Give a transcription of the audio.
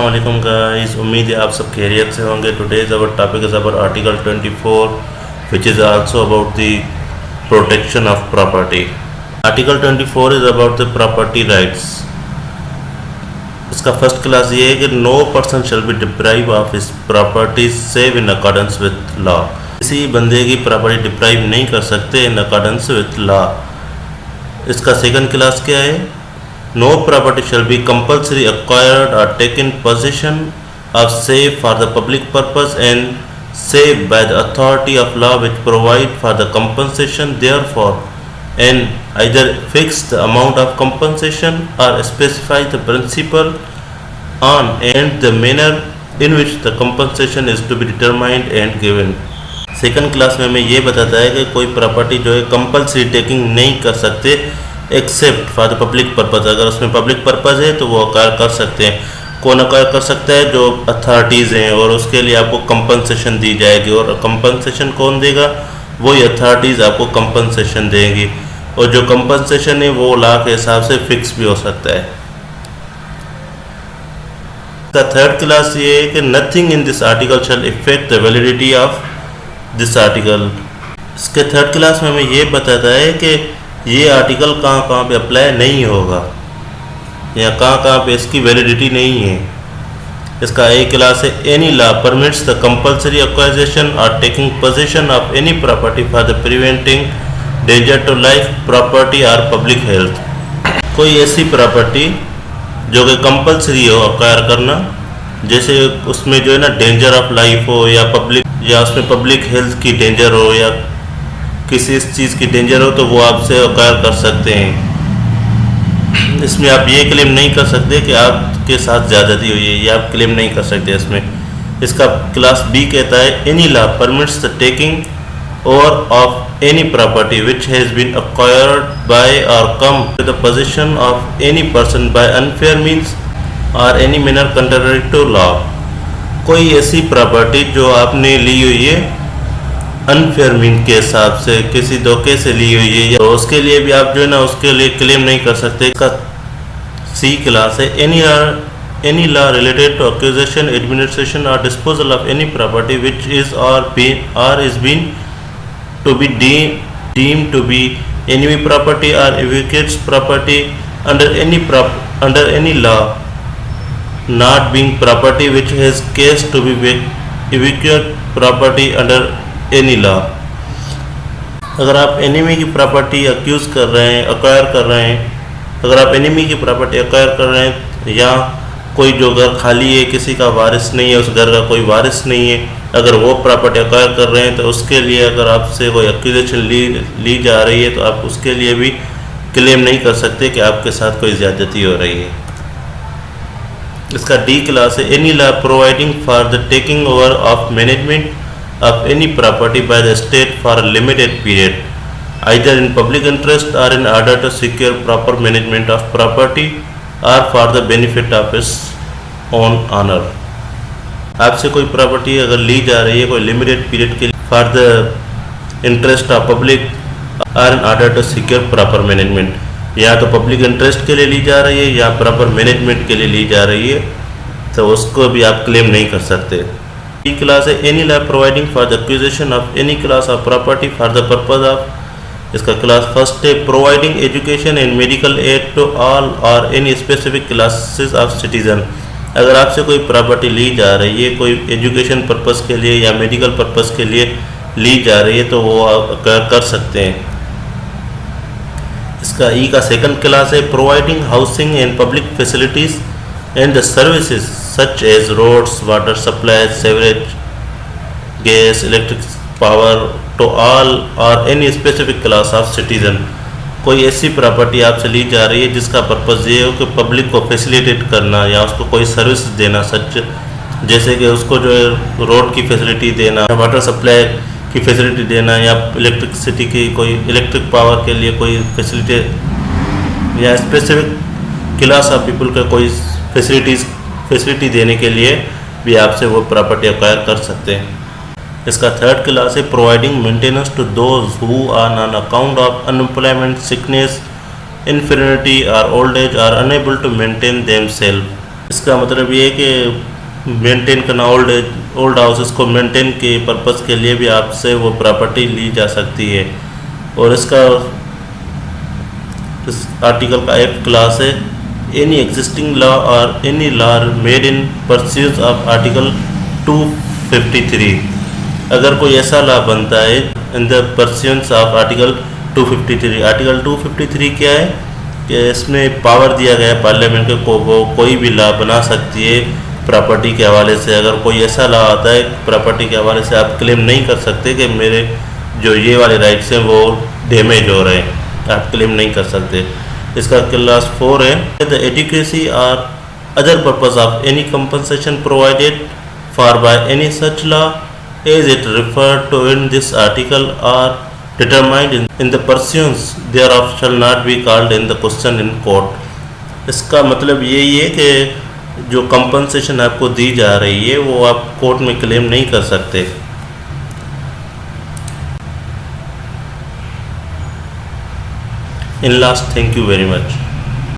अस्सलामुअलैकुम गाइस, उम्मीद है आप सब खैरियत से होंगे। Today's our topic is about article 24 which is also about the protection of property. Article 24 is about the property rights. इसका फर्स्ट क्लास ये है कि no person shall be deprive of his property save in accordance with law. किसी बंदे की property deprive नहीं कर सकते इन अकॉर्डेंस विद लॉ। इसका सेकंड क्लास क्या है? No property shall be compulsory acquired or taken possession of save for the public purpose and save by the authority of law which provide for the compensation therefore and either fix the amount of compensation or specify the principle on and the manner in which the compensation is to be determined and given। Second class में हमें ये बताता है कि कोई property जो है compulsory taking नहीं कर सकते except for the public purpose. अगर उसमें पब्लिक पर्पज़ है तो वो अक्वायर कर सकते हैं। कौन अक्वायर कर सकता है? जो अथॉरिटीज़ हैं, और उसके लिए आपको कंपनसेशन दी जाएगी। और कंपनसेशन कौन देगा? वही अथॉरिटीज़ आपको कंपनसेशन देंगी। और जो कंपनसेशन है वो लॉ के हिसाब से फिक्स भी हो सकता है। इसका थर्ड क्लास ये है कि nothing in this article shall affect the validity of this article. इसके थर्ड क्लास में हमें ये बताता है कि ये आर्टिकल कहाँ पे अप्लाई नहीं होगा या कहाँ पे इसकी वैलिडिटी नहीं है। इसका एक क्लास है any law permits the compulsory acquisition और taking position of any property for the preventing danger to life property और पब्लिक हेल्थ। कोई ऐसी प्रॉपर्टी जो कि कंपल्सरी हो अक्वायर करना, जैसे उसमें जो है ना डेंजर ऑफ लाइफ हो या उसमें पब्लिक हेल्थ की डेंजर हो या किसी इस चीज़ की डेंजर हो, तो वो आपसे अक्वायर कर सकते हैं। इसमें आप ये क्लेम नहीं कर सकते कि आपके साथ ज़्यादती हुई है, ये आप क्लेम नहीं कर सकते इसमें। इसका क्लास बी कहता है any law permits the taking over of any property which has been acquired by और come to the position of any person by unfair means और any manner contrary to law. कोई ऐसी property जो आपने ली हुई है अनफेयर मीन के हिसाब से, किसी धोखे से ली हुई है, तो उसके लिए भी आप जो है ना उसके लिए क्लेम नहीं कर सकते। इसका सी क्लास है any law related to acquisition administration और disposal of any property which is और is been to be deemed to be enemy property और evacuees property under any law not being property which has case to be evacuate property under any law। अगर आप enemy की property accuse कर रहे हैं, acquire कर रहे हैं, अगर आप एनिमी की प्रॉपर्टी अक्वायर कर रहे हैं या कोई जो घर खाली है, किसी का वारिस नहीं है, उस घर का कोई वारिस नहीं है, अगर वो प्रॉपर्टी अक्वायर कर रहे हैं तो उसके लिए अगर आपसे कोई एक्विजिशन ली जा रही है तो आप उसके लिए भी क्लेम नहीं कर सकते कि आपके साथ कोई ज़्यादती हो रही है। इसका डी क्लास है any law providing for the taking over of management of any property by the state for limited period either in public interest और in order to secure proper management of property और for the benefit of its own owner. आपसे कोई property अगर ली जा रही है कोई limited period के लिए for the interest of public और in order to secure proper management, या तो पब्लिक इंटरेस्ट के लिए ली जा रही है या प्रॉपर मैनेजमेंट के लिए ली जा रही है, तो उसको भी आप क्लेम नहीं कर सकते। ई क्लास है any law providing for the acquisition of any class of property for the purpose of. इसका क्लास फर्स्ट है providing education and medical aid to all और any specific classes of citizen. अगर आपसे कोई property ली जा रही है कोई एजुकेशन पर्पज़ के लिए या मेडिकल पर्पज़ के लिए ली जा रही है तो वो आप कर सकते हैं। इसका ई का सेकंड क्लास है providing housing and public facilities and the services such as roads water supply sewerage gas electric power to all और any specific class of citizen. कोई ऐसी प्रॉपर्टी आपसे ली जा रही है जिसका पर्पज़ ये हो कि पब्लिक को फैसिलिटेट करना या उसको कोई सर्विस देना, सच जैसे कि उसको जो है रोड की फैसिलिटी देना, वाटर सप्लाई की फैसिलिटी देना या इलेक्ट्रिसिटी की कोई इलेक्ट्रिक पावर के लिए कोई फैसिलिटी या स्पेसिफिक क्लास ऑफ पीपल का कोई फैसिलिटी देने के लिए भी आपसे वो प्रॉपर्टी अक्वायर कर सकते हैं। इसका थर्ड क्लास है providing maintenance to those who are on account of unemployment sickness infinity और old age are unable to maintain themselves. इसका मतलब ये है कि मेंटेन करना ओल्ड हाउसेस को मेंटेन के पर्पस के लिए भी आपसे वो प्रॉपर्टी ली जा सकती है। और इस आर्टिकल का एक क्लास है, एनी एग्जिस्टिंग लॉ और any law made in pursuance of article 253। अगर कोई ऐसा लॉ बनता है in the pursuance of article 253। Article 253 क्या है कि इसमें पावर दिया गया है पार्लियामेंट को, वो कोई भी लॉ बना सकती है प्रॉपर्टी के हवाले से। अगर कोई ऐसा लॉ आता है प्रॉपर्टी के हवाले से, आप क्लेम नहीं कर सकते कि मेरे जो ये वाले राइट्स हैं वो डैमेज हो रहे हैं, आप क्लेम नहीं कर सकते। इसका क्लास 4 है, द एडिक्वेसी और other purpose of any compensation provided for by any such law as it referred to in this article are determined in the pursuance thereof shall not be called in the question in court। इसका मतलब यही है कि जो compensation आपको दी जा रही है वो आप कोर्ट में क्लेम नहीं कर सकते। In last, thank you very much.